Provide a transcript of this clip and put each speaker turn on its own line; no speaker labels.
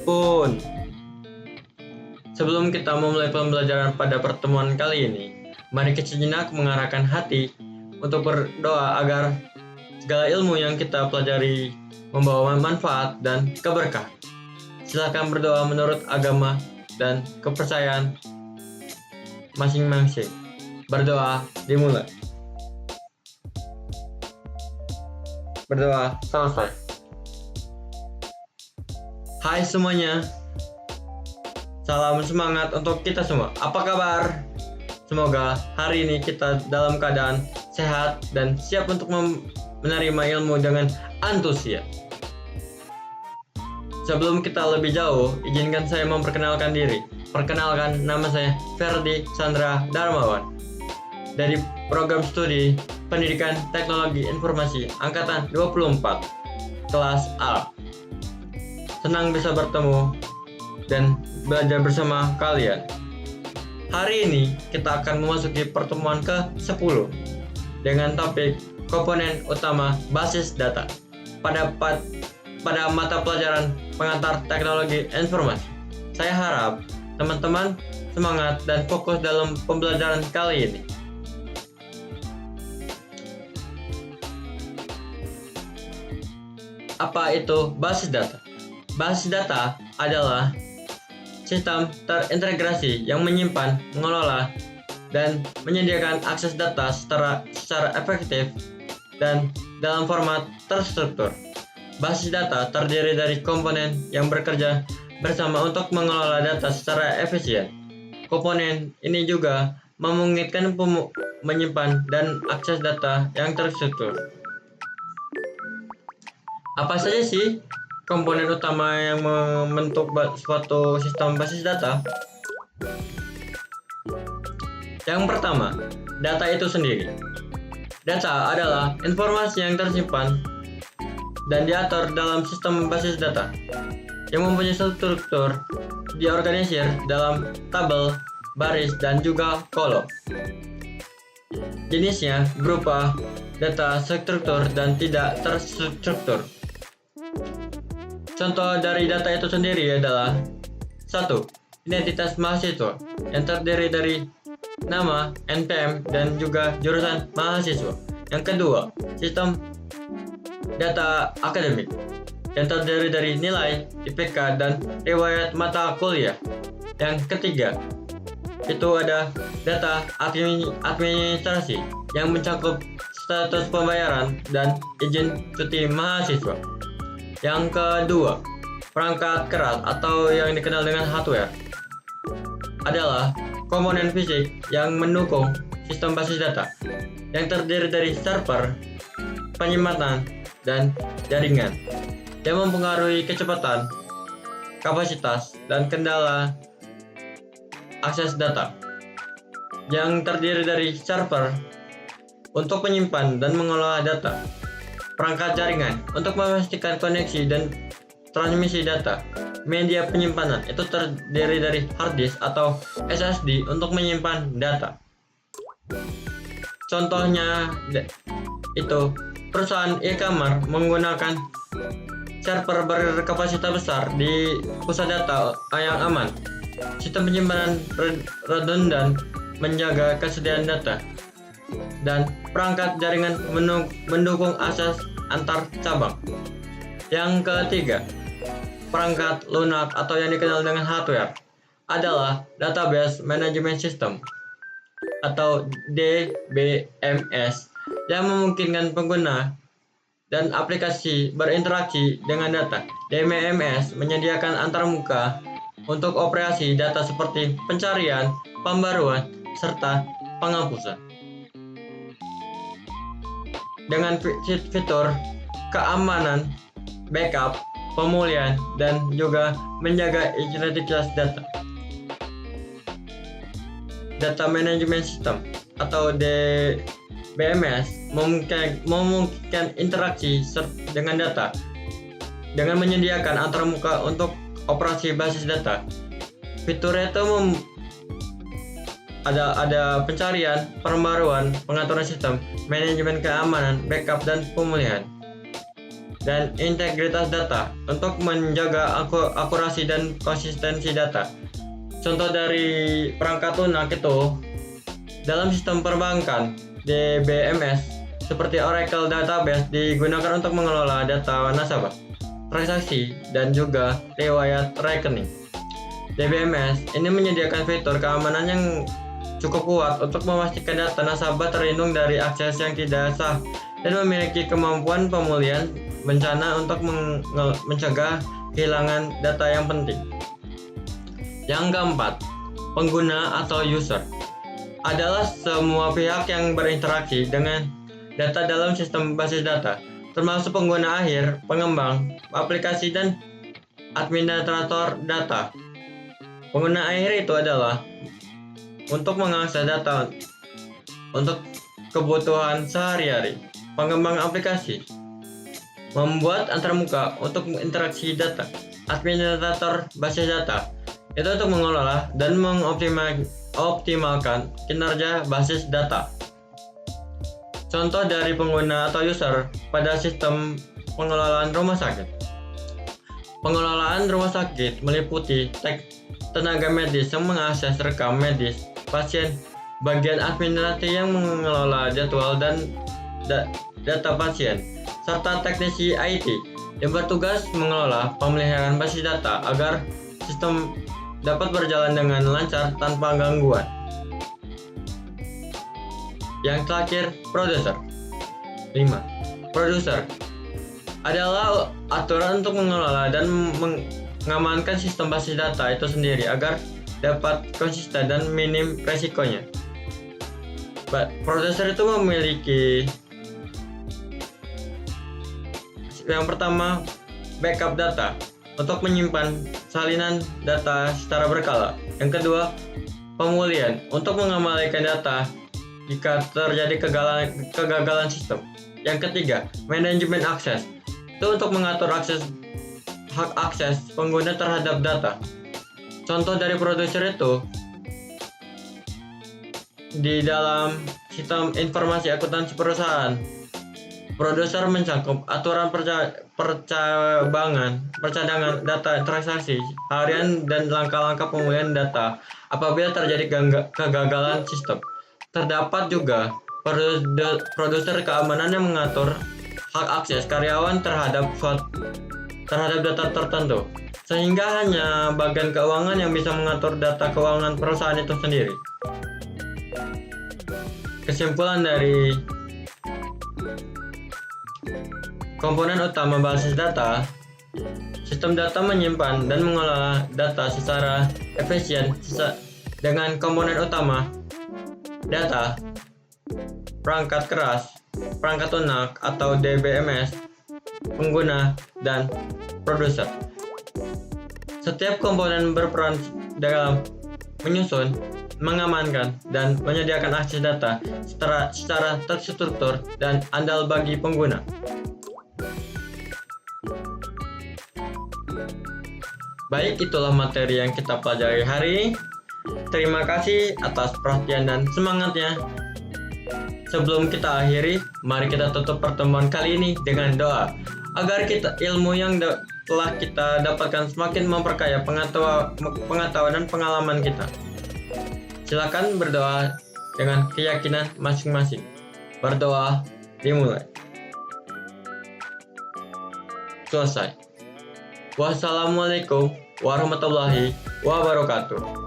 pun. Sebelum kita memulai pembelajaran pada pertemuan kali ini, mari kita sejenak mengarahkan hati untuk berdoa agar segala ilmu yang kita pelajari membawa manfaat dan keberkahan. Silakan berdoa menurut agama dan kepercayaan masing-masing. Berdoa dimulai. Berdoa selesai. Hai semuanya, salam semangat untuk kita semua. Apa kabar? Semoga hari ini kita dalam keadaan sehat dan siap untuk menerima ilmu dengan antusias. Sebelum kita lebih jauh, izinkan saya memperkenalkan diri. Perkenalkan, nama saya Ferdi Sandra Darmawan dari program studi Pendidikan Teknologi Informasi Angkatan 24, kelas A. Senang bisa bertemu dan belajar bersama kalian. Hari ini kita akan memasuki pertemuan ke-10 dengan topik komponen utama basis data pada mata pelajaran pengantar teknologi informasi. Saya harap teman-teman semangat dan fokus dalam pembelajaran kali ini. Apa itu basis data? Basis data adalah sistem terintegrasi yang menyimpan, mengelola, dan menyediakan akses data secara efektif dan dalam format terstruktur. Basis data terdiri dari komponen yang bekerja bersama untuk mengelola data secara efisien. Komponen ini juga memungkinkan menyimpan dan akses data yang terstruktur. Apa saja sih komponen utama yang membentuk suatu sistem basis data? Yang pertama, data itu sendiri. Data adalah informasi yang tersimpan dan diatur dalam sistem basis data yang mempunyai struktur diorganisir dalam tabel, baris, dan juga kolom. Jenisnya berupa data struktur dan tidak terstruktur. Contoh dari data itu sendiri adalah 1. Identitas mahasiswa yang terdiri dari nama, NPM, dan juga jurusan mahasiswa. Yang kedua, sistem data akademik yang terdiri dari nilai, IPK, dan riwayat mata kuliah. Yang ketiga, itu ada data administrasi yang mencakup status pembayaran dan izin cuti mahasiswa. Yang kedua, perangkat keras atau yang dikenal dengan hardware adalah komponen fisik yang mendukung sistem basis data yang terdiri dari server, penyimpanan, dan jaringan yang mempengaruhi kecepatan, kapasitas, dan kendala akses data. Yang terdiri dari server untuk menyimpan dan mengelola data, perangkat jaringan untuk memastikan koneksi dan transmisi data, media penyimpanan itu terdiri dari hard disk atau SSD untuk menyimpan data. Contohnya itu perusahaan e-commerce menggunakan server berkapasitas besar di pusat data yang aman. Sistem penyimpanan redundan menjaga kesediaan data, dan perangkat jaringan mendukung akses antar cabang. Yang ketiga, perangkat lunak atau yang dikenal dengan hardware adalah Database Management System atau DBMS yang memungkinkan pengguna dan aplikasi berinteraksi dengan data. DBMS menyediakan antarmuka untuk operasi data seperti pencarian, pembaruan, serta penghapusan. Dengan fitur keamanan, backup, pemulihan, dan juga menjaga integritas data. Data Management System atau DBMS memungkinkan interaksi dengan data dengan menyediakan antarmuka untuk operasi basis data. Fiturnya itu ada pencarian, pembaruan, pengaturan sistem, manajemen keamanan, backup, dan pemulihan. dan integritas data untuk menjaga akurasi dan konsistensi data. Contoh dari perangkat lunak itu dalam sistem perbankan DBMS seperti Oracle Database digunakan untuk mengelola data nasabah, transaksi, dan juga riwayat rekening. DBMS ini menyediakan fitur keamanan yang cukup kuat untuk memastikan data nasabah terlindung dari akses yang tidak sah dan memiliki kemampuan pemulihan bencana untuk mencegah kehilangan data yang penting. Yang keempat, pengguna atau user adalah semua pihak yang berinteraksi dengan data dalam sistem basis data, termasuk pengguna akhir, pengembang, aplikasi, dan administrator data. Pengguna akhir itu adalah untuk mengakses data untuk kebutuhan sehari-hari. Pengembang aplikasi membuat antarmuka untuk interaksi data. Administrator basis data itu untuk mengelola dan mengoptimalkan kinerja basis data. Contoh dari pengguna atau user pada sistem pengelolaan rumah sakit. Pengelolaan rumah sakit meliputi tenaga medis yang mengakses rekam medis pasien, bagian administrasi yang mengelola jadwal dan data pasien, serta teknisi IT yang bertugas mengelola pemeliharaan basis data agar sistem dapat berjalan dengan lancar tanpa gangguan. Yang terakhir, produser. 5. Produser adalah aturan untuk mengelola dan mengamankan sistem basis data itu sendiri agar dapat konsisten dan minim resikonya. Produser itu memiliki yang pertama, backup data untuk menyimpan salinan data secara berkala. Yang kedua, pemulihan untuk mengembalikan data jika terjadi kegagalan sistem. Yang ketiga, manajemen akses itu untuk mengatur hak akses pengguna terhadap data. Contoh dari produser itu di dalam sistem informasi akuntansi perusahaan. Produser mencakup aturan percadangan data transaksi harian dan langkah-langkah pemulihan data apabila terjadi kegagalan sistem. Terdapat juga produser keamanan yang mengatur hak akses karyawan terhadap data tertentu, sehingga hanya bagian keuangan yang bisa mengatur data keuangan perusahaan itu sendiri. Kesimpulan dari komponen utama basis data, sistem data menyimpan dan mengelola data secara efisien dengan komponen utama data, perangkat keras, perangkat lunak atau DBMS, pengguna, dan produser. Setiap komponen berperan dalam menyusun, mengamankan, dan menyediakan akses data secara terstruktur dan andal bagi pengguna. Baik, itulah materi yang kita pelajari hari ini. Terima kasih atas perhatian dan semangatnya. Sebelum kita akhiri, mari kita tutup pertemuan kali ini dengan doa agar ilmu yang telah kita dapatkan semakin memperkaya pengetahuan dan pengalaman kita. Silakan berdoa dengan keyakinan masing-masing. Berdoa dimulai. Selesai. Wassalamualaikum warahmatullahi wabarakatuh.